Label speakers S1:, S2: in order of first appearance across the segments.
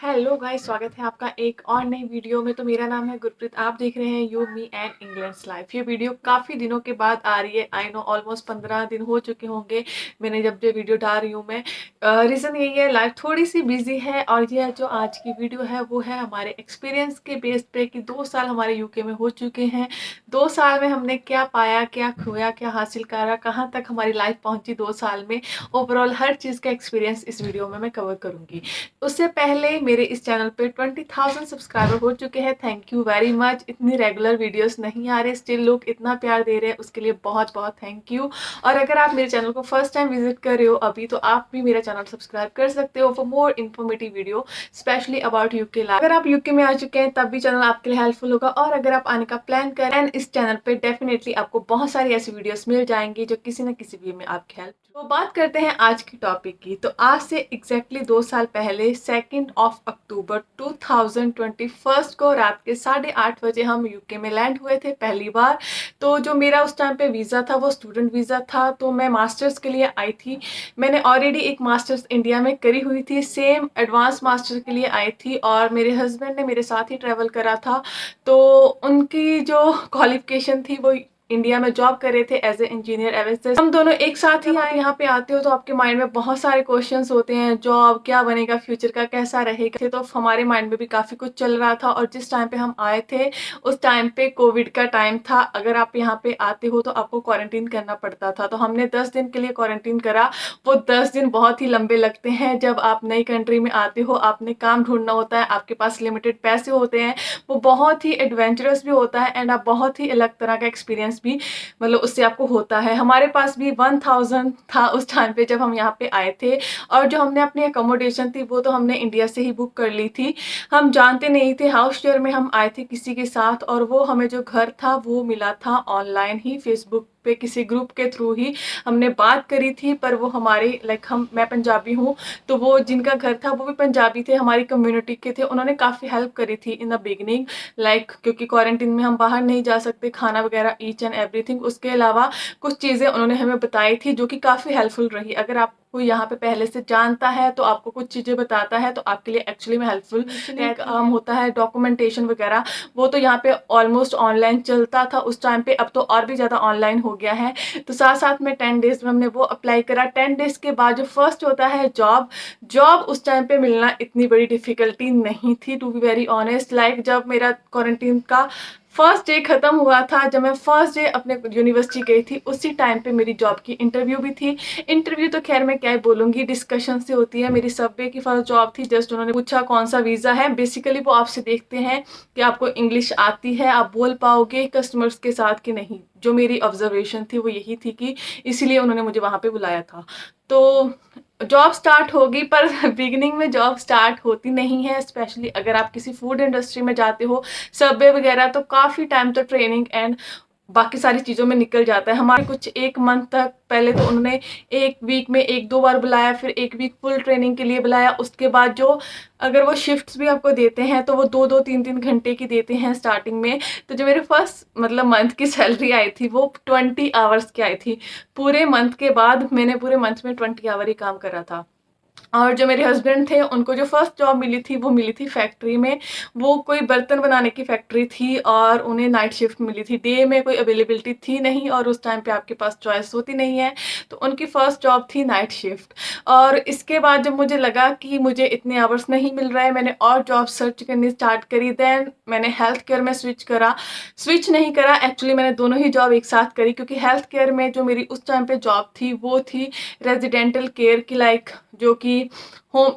S1: Hello guys, स्वागत है आपका एक और नई वीडियो में। तो मेरा नाम है गुरप्रीत, आप देख रहे हैं you me and England's life. ये वीडियो काफ़ी दिनों के बाद आ रही है। आई नो ऑलमोस्ट 15 दिन हो चुके होंगे मैंने जब ये वीडियो डाल रही हूँ मैं। रीज़न यही है, लाइफ थोड़ी सी बिजी है। और ये जो आज की वीडियो है वो है हमारे एक्सपीरियंस के बेस पे कि 2 साल हमारे यूके में हो चुके हैं। 2 साल में हमने क्या पाया, क्या खोया, क्या हासिल करा, कहाँ तक हमारी लाइफ पहुँची 2 साल में। ओवरऑल हर चीज़ का एक्सपीरियंस इस वीडियो में मैं कवर करूँगी। उससे पहले मेरे इस चैनल पे 20,000 सब्सक्राइबर हो चुके हैं। Thank you very much. इतनी रेगुलर वीडियोस नहीं आ रहे, स्टिल लोग इतना प्यार दे रहे हैं, उसके लिए बहुत बहुत थैंक यू। और अगर आप मेरे चैनल को फर्स्ट टाइम विजिट कर रहे हो अभी, तो आप भी मेरा चैनल सब्सक्राइब कर सकते हो for more informative video specially about UK life. अगर आप यूके में आ चुके हैं तब भी चैनल आपके लिए हेल्पफुल होगा, और अगर आप आने का प्लान करें इस चैनल पे डेफिनेटली आपको बहुत सारी ऐसी वीडियोस मिल जाएंगी जो किसी न किसी वे में आपकी हेल्प। तो बात करते हैं आज की टॉपिक की। तो आज से एग्जैक्टली 2 साल पहले 2 अक्टूबर 2021 को रात के 8:30 बजे हम यूके में लैंड हुए थे पहली बार। तो जो मेरा उस टाइम पे वीज़ा था वो स्टूडेंट वीज़ा था, तो मैं मास्टर्स के लिए आई थी। मैंने ऑलरेडी एक मास्टर्स इंडिया में करी हुई थी, सेम एडवांस मास्टर के लिए आई थी, और मेरे हस्बैंड ने मेरे साथ ही ट्रैवल करा था। तो उनकी जो क्वालिफिकेशन थी वो इंडिया में जॉब कर रहे थे एज ए इंजीनियर एवं हम दोनों एक साथ ही आए। यहाँ पे आते हो तो आपके माइंड में बहुत सारे क्वेश्चंस होते हैं, जॉब क्या बनेगा, फ्यूचर का कैसा रहेगा। तो हमारे माइंड में भी काफ़ी कुछ चल रहा था। और जिस टाइम पे हम आए थे उस टाइम पे कोविड का टाइम था। अगर आप यहाँ पे आते हो तो आपको क्वारंटीन करना पड़ता था। तो हमने 10 दिन के लिए क्वारंटीन करा। वो 10 दिन बहुत ही लंबे लगते हैं। जब आप नई कंट्री में आते हो, आपने काम ढूंढना होता है, आपके पास लिमिटेड पैसे होते हैं, वो बहुत ही एडवेंचरस भी होता है एंड आप बहुत ही अलग तरह का एक्सपीरियंस भी मतलब उससे आपको होता है। हमारे पास भी 1000 था उस टाइम पे जब हम यहाँ पे आए थे। और जो हमने अपनी अकोमोडेशन थी वो तो हमने इंडिया से ही बुक कर ली थी। हम जानते नहीं थे, हाउस शेयर में हम आए थे किसी के साथ, और वो हमें जो घर था वो मिला था ऑनलाइन ही, फेसबुक पे किसी ग्रुप के थ्रू ही हमने बात करी थी। पर वो हमारे मैं पंजाबी हूँ, तो वो जिनका घर था वो भी पंजाबी थे, हमारी कम्युनिटी के थे। उन्होंने काफ़ी हेल्प करी थी इन द बिगनिंग, क्योंकि क्वारंटीन में हम बाहर नहीं जा सकते, खाना वगैरह ईच एंड एवरीथिंग। उसके अलावा कुछ चीज़ें उन्होंने हमें बताई थी जो कि काफ़ी हेल्पफुल रही। अगर आपको यहाँ पे पहले से जानता है तो आपको कुछ चीज़ें बताता है तो आपके लिए एक्चुअली में हेल्पफुल काम होता है। डॉक्यूमेंटेशन वगैरह वो तो यहाँ पे ऑलमोस्ट ऑनलाइन चलता था उस टाइम पे, अब तो और भी ज़्यादा ऑनलाइन हो गया है। तो साथ साथ में 10 डेज में हमने वो अप्लाई करा। 10 डेज के बाद जो फर्स्ट होता है जॉब, जॉब उस टाइम पे मिलना इतनी बड़ी डिफिकल्टी नहीं थी, टू बी वेरी ऑनेस्ट। जब मेरा क्वारंटीन का फर्स्ट डे खत्म हुआ था, जब मैं फर्स्ट डे अपने यूनिवर्सिटी गई थी, उसी टाइम पे मेरी जॉब की इंटरव्यू भी थी। इंटरव्यू तो खैर मैं क्या ही बोलूँगी, डिस्कशन से होती है। मेरी सबवे की फर्स्ट जॉब थी। जस्ट उन्होंने पूछा कौन सा वीज़ा है। बेसिकली वो आपसे देखते हैं कि आपको इंग्लिश आती है, आप बोल पाओगे कस्टमर्स के साथ कि नहीं। जो मेरी ऑब्जर्वेशन थी वो यही थी कि इसीलिए उन्होंने मुझे वहाँ पे बुलाया था। तो जॉब स्टार्ट होगी, पर बिगिनिंग में जॉब स्टार्ट होती नहीं है, स्पेशली अगर आप किसी फूड इंडस्ट्री में जाते हो, सबवे वगैरह, तो काफ़ी टाइम तो ट्रेनिंग एंड बाकी सारी चीज़ों में निकल जाता है। हमारे कुछ 1 मंथ तक पहले तो उन्होंने 1 वीक में 1-2 बार बुलाया, फिर 1 वीक फुल ट्रेनिंग के लिए बुलाया। उसके बाद जो अगर वो शिफ्ट्स भी आपको देते हैं तो वो 2-2 3-3 घंटे की देते हैं स्टार्टिंग में। तो जो मेरे फर्स्ट मंथ की सैलरी आई थी वो 20 आवर्स की आई थी। पूरे मंथ के बाद मैंने पूरे मंथ में 20 आवर ही काम करा था। और जो मेरे हस्बैंड थे उनको जो फर्स्ट जॉब मिली थी वो मिली थी फैक्ट्री में। वो कोई बर्तन बनाने की फैक्ट्री थी और उन्हें नाइट शिफ्ट मिली थी। डे में कोई अवेलेबिलिटी थी नहीं और उस टाइम पे आपके पास चॉइस होती नहीं है, तो उनकी फर्स्ट जॉब थी नाइट शिफ्ट। और इसके बाद जब मुझे लगा कि मुझे इतने आवर्स नहीं मिल रहा है, मैंने और जॉब सर्च करनी स्टार्ट करी। देन मैंने हेल्थ केयर में स्विच नहीं करा, एक्चुअली मैंने दोनों ही जॉब एक साथ करी, क्योंकि हेल्थ केयर में जो मेरी उस टाइम पे जॉब थी वो थी रेजिडेंटल केयर की, जो कि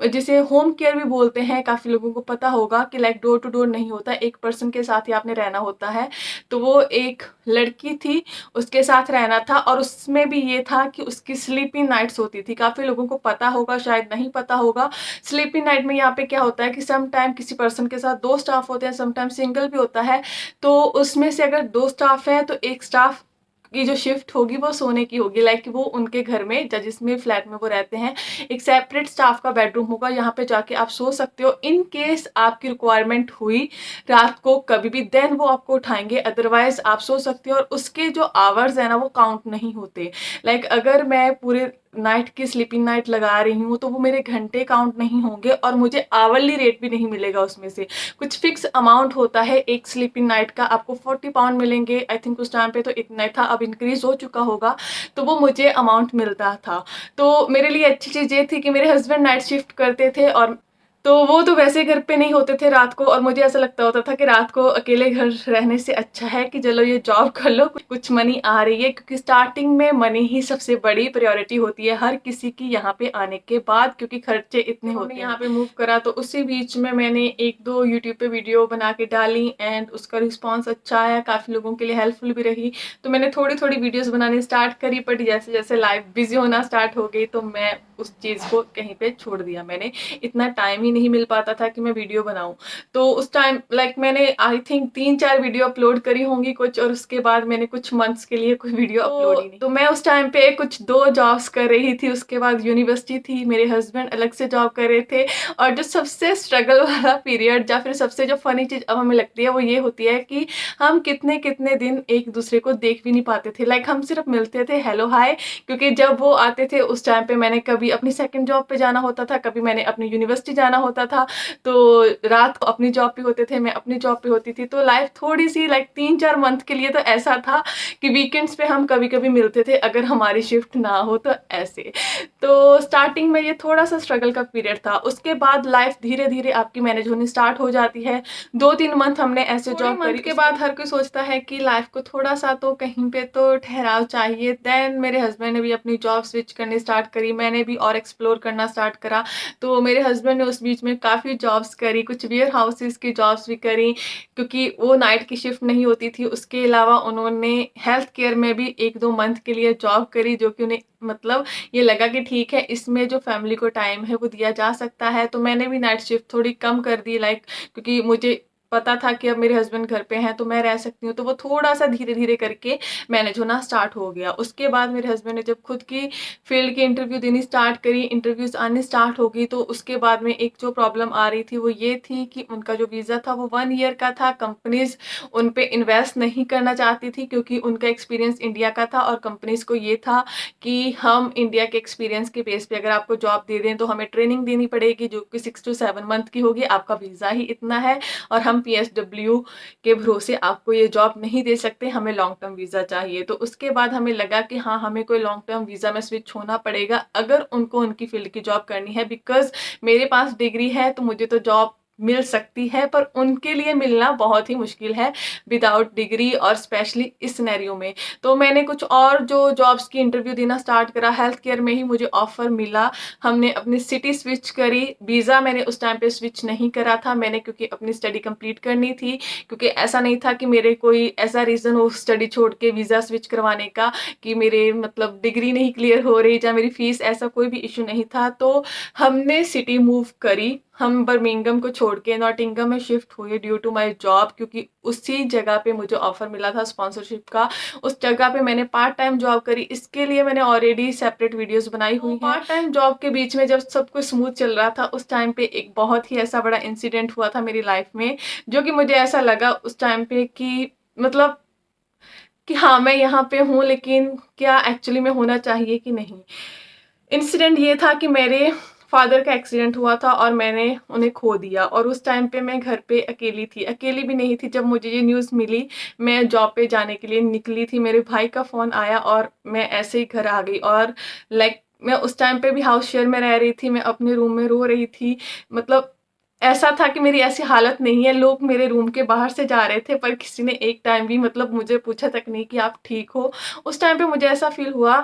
S1: जिसे होम केयर भी बोलते हैं। काफ़ी लोगों को पता होगा कि डोर टू डोर नहीं होता, एक पर्सन के साथ ही आपने रहना होता है। तो वो एक लड़की थी, उसके साथ रहना था, और उसमें भी ये था कि उसकी स्लीपिंग नाइट्स होती थी। काफ़ी लोगों को पता होगा, शायद नहीं पता होगा। स्लीपिंग नाइट में यहाँ पे क्या होता है कि सम टाइम किसी पर्सन के साथ 2 स्टाफ होते हैं, सम टाइम सिंगल भी होता है। तो उसमें से अगर 2 स्टाफ हैं तो एक स्टाफ की जो शिफ्ट होगी वो सोने की होगी। वो उनके घर में जिसमें फ्लैट में वो रहते हैं, एक सेपरेट स्टाफ का बेडरूम होगा, यहाँ पे जाके आप सो सकते हो। इन केस आपकी रिक्वायरमेंट हुई रात को कभी भी, देन वो आपको उठाएंगे, अदरवाइज आप सो सकते हो। और उसके जो आवर्स है ना वो काउंट नहीं होते। अगर मैं पूरे नाइट की स्लीपिंग नाइट लगा रही हूँ तो वो मेरे घंटे काउंट नहीं होंगे और मुझे आवरली रेट भी नहीं मिलेगा उसमें से। कुछ फिक्स अमाउंट होता है एक स्लीपिंग नाइट का, आपको 40 पाउंड मिलेंगे। आई थिंक उस टाइम पे तो इतना ही था, अब इंक्रीज हो चुका होगा। तो वो मुझे अमाउंट मिलता था। तो मेरे लिए अच्छी चीज़ ये थी कि मेरे हस्बैंड नाइट शिफ्ट करते थे और तो वो तो वैसे घर पे नहीं होते थे रात को, और मुझे ऐसा लगता होता था कि रात को अकेले घर रहने से अच्छा है कि चलो ये जॉब कर लो, कुछ मनी आ रही है, क्योंकि स्टार्टिंग में मनी ही सबसे बड़ी प्रायोरिटी होती है हर किसी की यहाँ पे आने के बाद, क्योंकि खर्चे इतने होते हैं। यहाँ पे मूव करा तो उसी बीच में मैंने एक दो यूट्यूब पे वीडियो बना के डाली एंड उसका रिस्पॉन्स अच्छा आया, काफ़ी लोगों के लिए हेल्पफुल भी रही। तो मैंने थोड़ी थोड़ी वीडियोस बनानी स्टार्ट करी, बट जैसे जैसे लाइफ बिजी होना स्टार्ट हो गई तो मैं उस चीज़ को कहीं पे छोड़ दिया। मैंने इतना टाइम ही नहीं मिल पाता था कि मैं वीडियो बनाऊं। तो उस टाइम मैंने आई थिंक 3-4 वीडियो अपलोड करी होंगी कुछ, और उसके बाद मैंने कुछ मंथ्स के लिए कोई वीडियो अपलोड ही नहीं। तो मैं उस टाइम पे कुछ 2 जॉब्स कर रही थी, उसके बाद यूनिवर्सिटी थी, मेरे हस्बैंड अलग से जॉब कर रहे थे। और जो सबसे स्ट्रगल वाला पीरियड या फिर सबसे जो फनी चीज़ अब हमें लगती है वो ये होती है कि हम कितने कितने दिन एक दूसरे को देख भी नहीं पाते थे। हम सिर्फ मिलते थे हेलो हाय, क्योंकि जब वो आते थे उस टाइम पे मैंने कभी अपनी सेकंड जॉब पे जाना होता था, कभी मैंने अपनी यूनिवर्सिटी जाना होता था। तो रात को अपनी जॉब पे होते थे, मैं अपनी जॉब पे होती थी। तो लाइफ थोड़ी सी 3-4 मंथ के लिए तो ऐसा था कि वीकेंड्स पे हम कभी कभी मिलते थे अगर हमारी शिफ्ट ना हो तो ऐसे। तो स्टार्टिंग में ये थोड़ा सा स्ट्रगल का पीरियड था। उसके बाद लाइफ धीरे धीरे आपकी मैनेज होनी स्टार्ट हो जाती है। 2-3 मंथ हमने ऐसे जॉब करी, के बाद हर कोई सोचता है कि लाइफ को थोड़ा सा तो कहीं पे तो ठहराव चाहिए। देन मेरे हस्बैंड ने भी अपनी जॉब स्विच करनी स्टार्ट करी, मैंने भी और एक्सप्लोर करना स्टार्ट करा। तो मेरे हस्बैंड ने उस बीच में काफ़ी जॉब्स करी, कुछ वेयर हाउसेस की जॉब्स भी करी, क्योंकि वो नाइट की शिफ्ट नहीं होती थी। उसके अलावा उन्होंने हेल्थ केयर में भी 1-2 मंथ के लिए जॉब करी, जो कि उन्हें ये लगा कि ठीक है, इसमें जो फैमिली को टाइम है वो दिया जा सकता है। तो मैंने भी नाइट शिफ्ट थोड़ी कम कर दी, क्योंकि मुझे पता था कि अब मेरे हस्बैंड घर पे हैं तो मैं रह सकती हूँ। तो वो थोड़ा सा धीरे धीरे करके मैनेज होना स्टार्ट हो गया। उसके बाद मेरे हस्बैंड ने जब खुद की फील्ड की इंटरव्यू देनी स्टार्ट करी, इंटरव्यूज आनी स्टार्ट हो गई, तो उसके बाद में एक जो प्रॉब्लम आ रही थी वो ये थी कि उनका जो वीज़ा था वो 1 ईयर का था। कंपनीज उन पे इन्वेस्ट नहीं करना चाहती थी, क्योंकि उनका एक्सपीरियंस इंडिया का था और कंपनीज को ये था कि हम इंडिया के एक्सपीरियंस के बेस पे अगर आपको जॉब दे दें तो हमें ट्रेनिंग देनी पड़ेगी, जो कि 6 to 7 मंथ की होगी। आपका वीज़ा ही इतना है और हम PSW के भरोसे आपको ये जॉब नहीं दे सकते, हमें लॉन्ग टर्म वीज़ा चाहिए। तो उसके बाद हमें लगा कि हाँ, हमें कोई लॉन्ग टर्म वीज़ा में स्विच होना पड़ेगा अगर उनको उनकी फील्ड की जॉब करनी है। बिकॉज़ मेरे पास डिग्री है तो मुझे तो जॉब मिल सकती है, पर उनके लिए मिलना बहुत ही मुश्किल है विदाउट डिग्री, और स्पेशली इस सिनेरियो में। तो मैंने कुछ और जो जॉब्स की इंटरव्यू देना स्टार्ट करा, हेल्थ केयर में ही मुझे ऑफर मिला। हमने अपनी सिटी स्विच करी, वीज़ा मैंने उस टाइम पे स्विच नहीं करा था, मैंने क्योंकि अपनी स्टडी कंप्लीट करनी थी। क्योंकि ऐसा नहीं था कि मेरे कोई ऐसा रीज़न हो स्टडी छोड़ के वीज़ा स्विच करवाने का कि मेरे डिग्री नहीं क्लियर हो रही या मेरी फ़ीस, ऐसा कोई भी इश्यू नहीं था। तो हमने सिटी मूव करी, हम बर्मिंघम को छोड़ के नॉटिंघम में शिफ्ट हुए ड्यू टू माय जॉब, क्योंकि उसी जगह पे मुझे ऑफर मिला था स्पॉन्सरशिप का। उस जगह पे मैंने पार्ट टाइम जॉब करी, इसके लिए मैंने ऑलरेडी सेपरेट वीडियोस बनाई हुई हैं। पार्ट टाइम जॉब के बीच में जब सब कुछ स्मूथ चल रहा था, उस टाइम पे एक बहुत ही ऐसा बड़ा इंसिडेंट हुआ था मेरी लाइफ में, जो कि मुझे ऐसा लगा उस टाइम पे कि मतलब कि हाँ, मैं यहाँ पे हूँ, लेकिन क्या एक्चुअली में होना चाहिए कि नहीं। इंसिडेंट ये था कि मेरे फादर का एक्सीडेंट हुआ था और मैंने उन्हें खो दिया, और उस टाइम पे मैं घर पे अकेली थी। अकेली भी नहीं थी, जब मुझे ये न्यूज़ मिली मैं जॉब पे जाने के लिए निकली थी, मेरे भाई का फ़ोन आया और मैं ऐसे ही घर आ गई। और मैं उस टाइम पे भी हाउस शेयर में रह रही थी, मैं अपने रूम में रो रही थी। ऐसा था कि मेरी ऐसी हालत नहीं है, लोग मेरे रूम के बाहर से जा रहे थे पर किसी ने एक टाइम भी मुझे पूछा तक नहीं कि आप ठीक हो। उस टाइम पे मुझे ऐसा फ़ील हुआ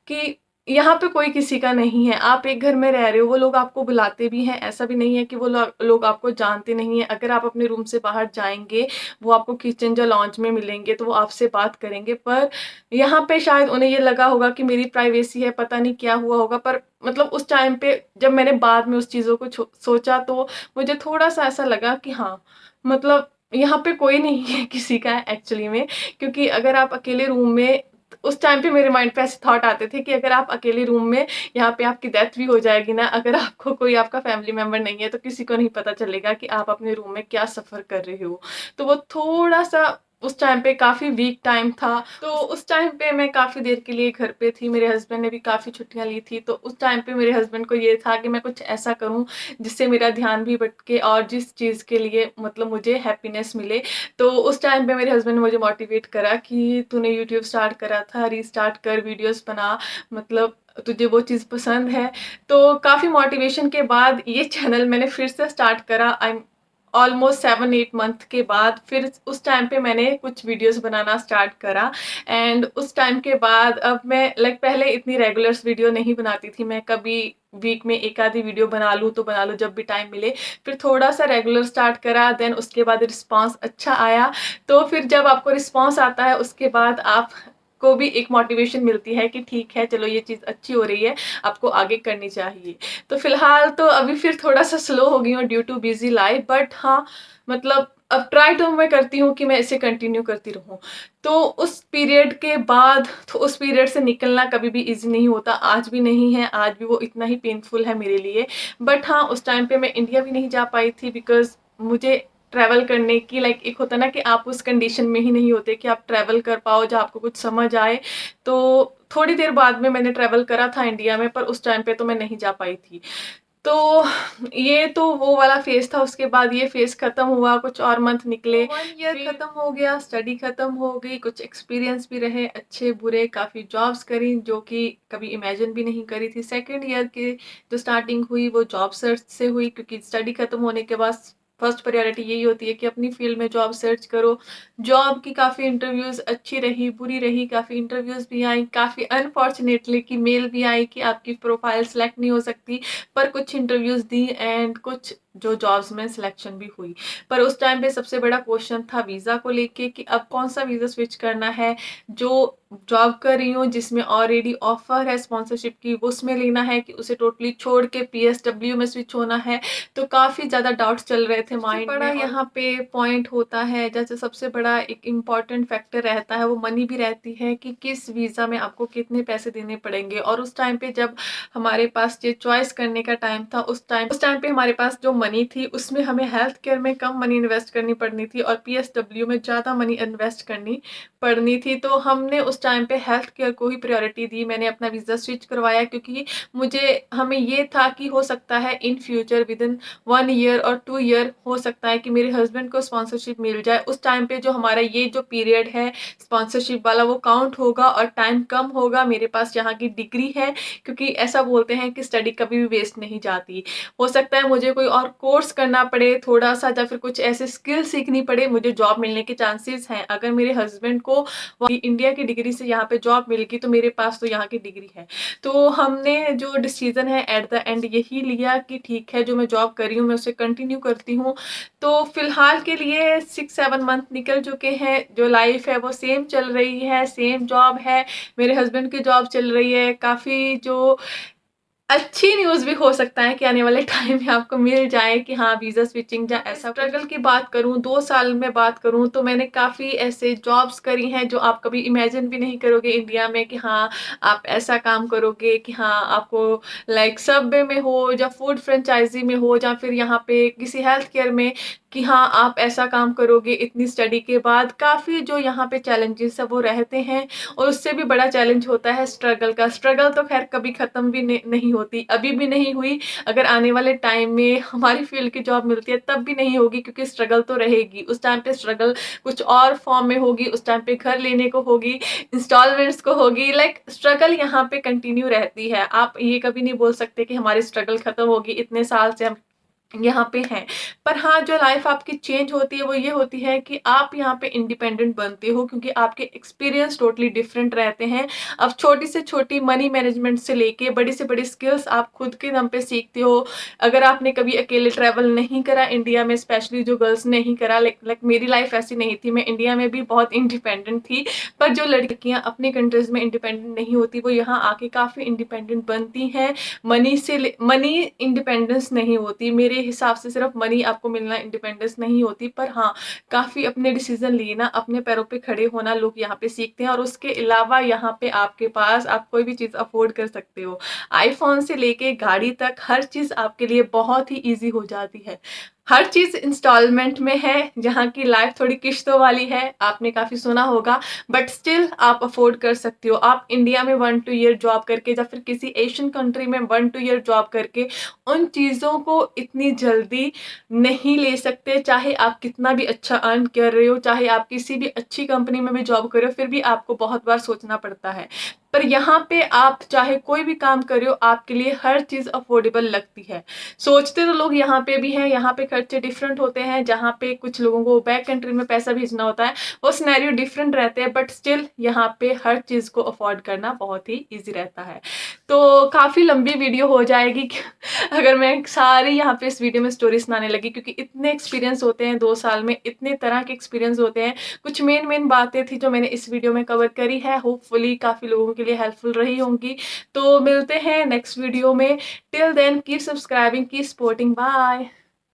S1: कि यहाँ पे कोई किसी का नहीं है, आप एक घर में रह रहे हो, वो लोग आपको बुलाते भी हैं, ऐसा भी नहीं है कि वो लोग आपको जानते नहीं हैं। अगर आप अपने रूम से बाहर जाएँगे, वो आपको किचन या लॉन्च में मिलेंगे तो वो आपसे बात करेंगे। पर यहाँ पे शायद उन्हें ये लगा होगा कि मेरी प्राइवेसी है, पता नहीं क्या हुआ होगा। पर उस टाइम पे जब मैंने बाद में उस चीज़ों को सोचा तो मुझे थोड़ा-सा ऐसा लगा कि हाँ, यहाँ पे कोई नहीं है किसी का एक्चुअली में। क्योंकि अगर आप अकेले रूम में, उस टाइम पे मेरे माइंड पे ऐसे थॉट आते थे कि अगर आप अकेले रूम में, यहाँ पे आपकी डेथ भी हो जाएगी ना, अगर आपको कोई आपका फैमिली मेंबर नहीं है तो किसी को नहीं पता चलेगा कि आप अपने रूम में क्या सफ़र कर रहे हो। तो वो थोड़ा-सा उस टाइम पे काफ़ी वीक टाइम था, तो उस टाइम पे मैं काफ़ी देर के लिए घर पे थी, मेरे हस्बैंड ने भी काफ़ी छुट्टियाँ ली थी, तो उस टाइम पे मेरे हस्बैंड को ये था कि मैं कुछ ऐसा करूँ जिससे मेरा ध्यान भी भटके और जिस चीज़ के लिए मतलब मुझे हैप्पीनेस मिले। तो उस टाइम पे मेरे हस्बैंड ने मुझे मोटिवेट करा कि तूने यूट्यूब स्टार्ट करा था, रीस्टार्ट कर, वीडियोज़ बना, मतलब तुझे वो चीज़ पसंद है। तो काफ़ी मोटिवेशन के बाद ये चैनल मैंने फिर से स्टार्ट करा। आई एम ऑलमोस्ट 7-8 मंथ के बाद फिर उस टाइम पे मैंने कुछ वीडियोस बनाना स्टार्ट करा। एंड उस टाइम के बाद अब मैं पहले इतनी रेगुलर्स वीडियो नहीं बनाती थी, मैं कभी वीक में एक आधी वीडियो बना लूँ तो बना लूँ जब भी टाइम मिले। फिर थोड़ा सा रेगुलर स्टार्ट करा, देन उसके बाद रिस्पॉन्स अच्छा आया। तो फिर जब आपको रिस्पॉन्स आता है उसके बाद आप को भी एक मोटिवेशन मिलती है कि ठीक है, चलो ये चीज़ अच्छी हो रही है, आपको आगे करनी चाहिए। तो फिलहाल तो अभी फिर थोड़ा-सा स्लो हो गई हूँ due to busy life, but हाँ, मतलब अब ट्राई तो मैं करती हूँ कि मैं इसे कंटिन्यू करती रहूँ। तो उस पीरियड के बाद तो उस पीरियड से निकलना कभी भी ईज़ी नहीं होता, आज भी नहीं है, आज भी वो इतना ही पेनफुल है मेरे लिए। बट हाँ, उस टाइम पे मैं इंडिया भी नहीं जा पाई थी बिकॉज़ मुझे ट्रैवल करने की एक होता है ना कि आप उस कंडीशन में ही नहीं होते कि आप ट्रैवल कर पाओ, जहाँ आपको कुछ समझ आए। तो थोड़ी देर बाद में मैंने ट्रैवल करा था इंडिया में, पर उस टाइम पे तो मैं नहीं जा पाई थी। तो ये तो वो वाला फ़ेज़ था, उसके बाद ये फ़ेज़ ख़त्म हुआ, कुछ और मंथ निकले, 1 ईयर ख़त्म हो गया, स्टडी ख़त्म हो गई, कुछ एक्सपीरियंस भी रहे अच्छे-बुरे, काफ़ी जॉब्स करी जो कि कभी इमेजिन भी नहीं करी थी। सेकंड ईयर की जो स्टार्टिंग हुई वो जॉब सर्च से हुई, क्योंकि स्टडी ख़त्म होने के बाद फर्स्ट प्रायोरिटी यही होती है कि अपनी फ़ील्ड में जॉब सर्च करो। जॉब की काफ़ी इंटरव्यूज़ अच्छी रही, बुरी रही, काफ़ी इंटरव्यूज़ भी आई, काफ़ी अनफॉर्च्युनेटली कि मेल भी आई कि आपकी प्रोफ़ाइल सेलेक्ट नहीं हो सकती। पर कुछ इंटरव्यूज़ दी एंड कुछ जो जॉब्स में सिलेक्शन भी हुई। पर उस टाइम पे सबसे बड़ा क्वेश्चन था वीज़ा को लेके कि अब कौन-सा वीज़ा स्विच करना है। जो जॉब कर रही हूँ जिसमें ऑलरेडी ऑफ़र है स्पॉन्सरशिप की, उसमें लेना है कि उसे टोटली छोड़ के पीएसडब्ल्यू में स्विच होना है। तो काफ़ी ज़्यादा डाउट्स चल रहे थे माइंड में। बड़ा यहाँ पे पॉइंट होता है, जैसे सबसे बड़ा एक इम्पॉर्टेंट फैक्टर रहता है वो मनी भी रहती है कि किस वीज़ा में आपको कितने पैसे देने पड़ेंगे। और उस टाइम पे जब हमारे पास ये चॉइस करने का टाइम था, उस टाइम पे हमारे पास जो मनी थी उसमें हमें हेल्थ केयर में कम मनी इन्वेस्ट करनी पड़नी थी और पीएसडब्ल्यू में ज़्यादा मनी इन्वेस्ट करनी पड़नी थी। तो हमने उस टाइम पे हेल्थ केयर को ही प्रायोरिटी दी। मैंने अपना वीज़ा स्विच करवाया क्योंकि हमें ये था कि हो सकता है इन फ्यूचर विदिन 1 ईयर और 2 ईयर हो सकता है कि मेरे हस्बैंड को स्पॉन्सरशिप मिल जाए। उस टाइम पे जो हमारा ये जो पीरियड है स्पॉन्सरशिप वाला वो काउंट होगा और टाइम कम होगा। मेरे पास यहाँ की डिग्री है, क्योंकि ऐसा बोलते हैं कि स्टडी कभी भी वेस्ट नहीं जाती। हो सकता है मुझे कोई और कोर्स करना पड़े थोड़ा-सा, या फिर कुछ ऐसे स्किल सीखनी पड़े, मुझे जॉब मिलने के चांसेस हैं। अगर मेरे हस्बैंड को इंडिया की डिग्री से यहाँ पे जॉब मिल गई तो मेरे पास तो यहाँ की डिग्री है। तो हमने जो डिसीज़न है एट द एंड यही लिया कि ठीक है, जो मैं जॉब कर रही हूँ मैं उसे कंटिन्यू करती हूँ। तो फिलहाल के लिए 6-7 मंथ निकल चुके हैं, जो लाइफ़ है वो सेम चल रही है, सेम जॉब है, मेरे हस्बैंड की जॉब चल रही है। काफ़ी जो अच्छी न्यूज़ भी हो सकता है कि आने वाले टाइम में आपको मिल जाए कि हाँ, वीज़ा स्विचिंग या ऐसा स्ट्रगल की बात करूँ, 2 साल में बात करूँ तो मैंने काफ़ी ऐसे जॉब्स करी हैं जो आप कभी इमेजिन भी नहीं करोगे इंडिया में कि हाँ, आप ऐसा काम करोगे कि हाँ, आपको सबवे में हो या फूड फ्रेंचाइज़ी में हो या फिर यहाँ पे किसी हेल्थ केयर में कि हाँ, आप ऐसा काम करोगे इतनी स्टडी के बाद। काफ़ी जो यहाँ पे चैलेंजेस है वो रहते हैं और उससे भी बड़ा चैलेंज होता है स्ट्रगल का। स्ट्रगल तो ख़ैर कभी ख़त्म भी नहीं होती, अभी भी नहीं हुई। अगर आने वाले टाइम में हमारी फ़ील्ड की जॉब मिलती है तब भी नहीं होगी, क्योंकि स्ट्रगल तो रहेगी। उस टाइम पे स्ट्रगल कुछ और फ़ॉर्म में होगी, उस टाइम पे घर लेने को होगी, इंस्टॉलमेंट्स को होगी, स्ट्रगल यहाँ पे कंटिन्यू रहती है। आप ये कभी नहीं बोल सकते कि हमारी स्ट्रगल ख़त्म होगी, इतने साल से हम यहाँ पे हैं। पर हाँ, जो लाइफ़ आपकी चेंज होती है वो ये होती है कि आप यहाँ पे इंडिपेंडेंट बनते हो, क्योंकि आपके एक्सपीरियंस टोटली डिफरेंट रहते हैं। अब छोटी से छोटी मनी मैनेजमेंट से लेके बड़ी से बड़ी स्किल्स आप खुद के दम पे सीखते हो। अगर आपने कभी अकेले ट्रैवल नहीं करा इंडिया में, स्पेशली जो गर्ल्स ने नहीं करा, मेरी लाइफ़ ऐसी नहीं थी। मैं इंडिया में भी बहुत इंडिपेंडेंट थी, पर जो लड़कियाँ अपनी कंट्रीज़ में इंडिपेंडेंट नहीं होती वो यहाँ आके काफ़ी इंडिपेंडेंट बनती हैं। मनी इंडिपेंडेंस नहीं होती, मेरे हिसाब से सिर्फ मनी आपको मिलना इंडिपेंडेंस नहीं होती। पर हाँ, काफ़ी अपने डिसीजन लेना, अपने पैरों पे खड़े होना लोग यहाँ पे सीखते हैं। और उसके अलावा यहाँ पे आपके पास आप कोई भी चीज़ अफोर्ड कर सकते हो। आईफ़ोन से लेके गाड़ी तक हर चीज़ आपके लिए बहुत ही ईज़ी हो जाती है। हर चीज़ इंस्टॉलमेंट में है, जहाँ की लाइफ थोड़ी किश्तों वाली है, आपने काफ़ी सुना होगा, बट स्टिल आप अफ़ोर्ड कर सकती हो। आप इंडिया में 1-2 ईयर जॉब करके या फिर किसी एशियन कंट्री में 1-2 ईयर जॉब करके उन चीज़ों को इतनी जल्दी नहीं ले सकते, चाहे आप कितना भी अच्छा अर्न कर रहे हो, चाहे आप किसी भी अच्छी कंपनी में भी जॉब कर रहे हो, फिर भी आपको बहुत बार सोचना पड़ता है। पर यहाँ पे आप चाहे कोई भी काम कर रहे हो, आपके लिए हर चीज़ अफ़ोर्डेबल लगती है। सोचते तो लोग यहाँ पे भी हैं, यहाँ पे खर्चे डिफरेंट होते हैं, जहाँ पे कुछ लोगों को बैक कंट्री में पैसा भेजना होता है, वो सिनेरियो डिफरेंट रहते हैं, बट स्टिल यहाँ पे हर चीज़ को अफोर्ड करना बहुत ही ईज़ी रहता है। तो काफ़ी लंबी वीडियो हो जाएगी अगर मैं सारी यहाँ पे इस वीडियो में स्टोरी सुनाने लगी, क्योंकि इतने एक्सपीरियंस होते हैं 2 साल में, इतने तरह के एक्सपीरियंस होते हैं। कुछ मेन बातें थी जो मैंने इस वीडियो में कवर करी है, होपफुली काफ़ी लोगों के लिए हेल्पफुल रही होंगी। तो मिलते हैं नेक्स्ट वीडियो में। Till then, keep subscribing, keep supporting. Bye.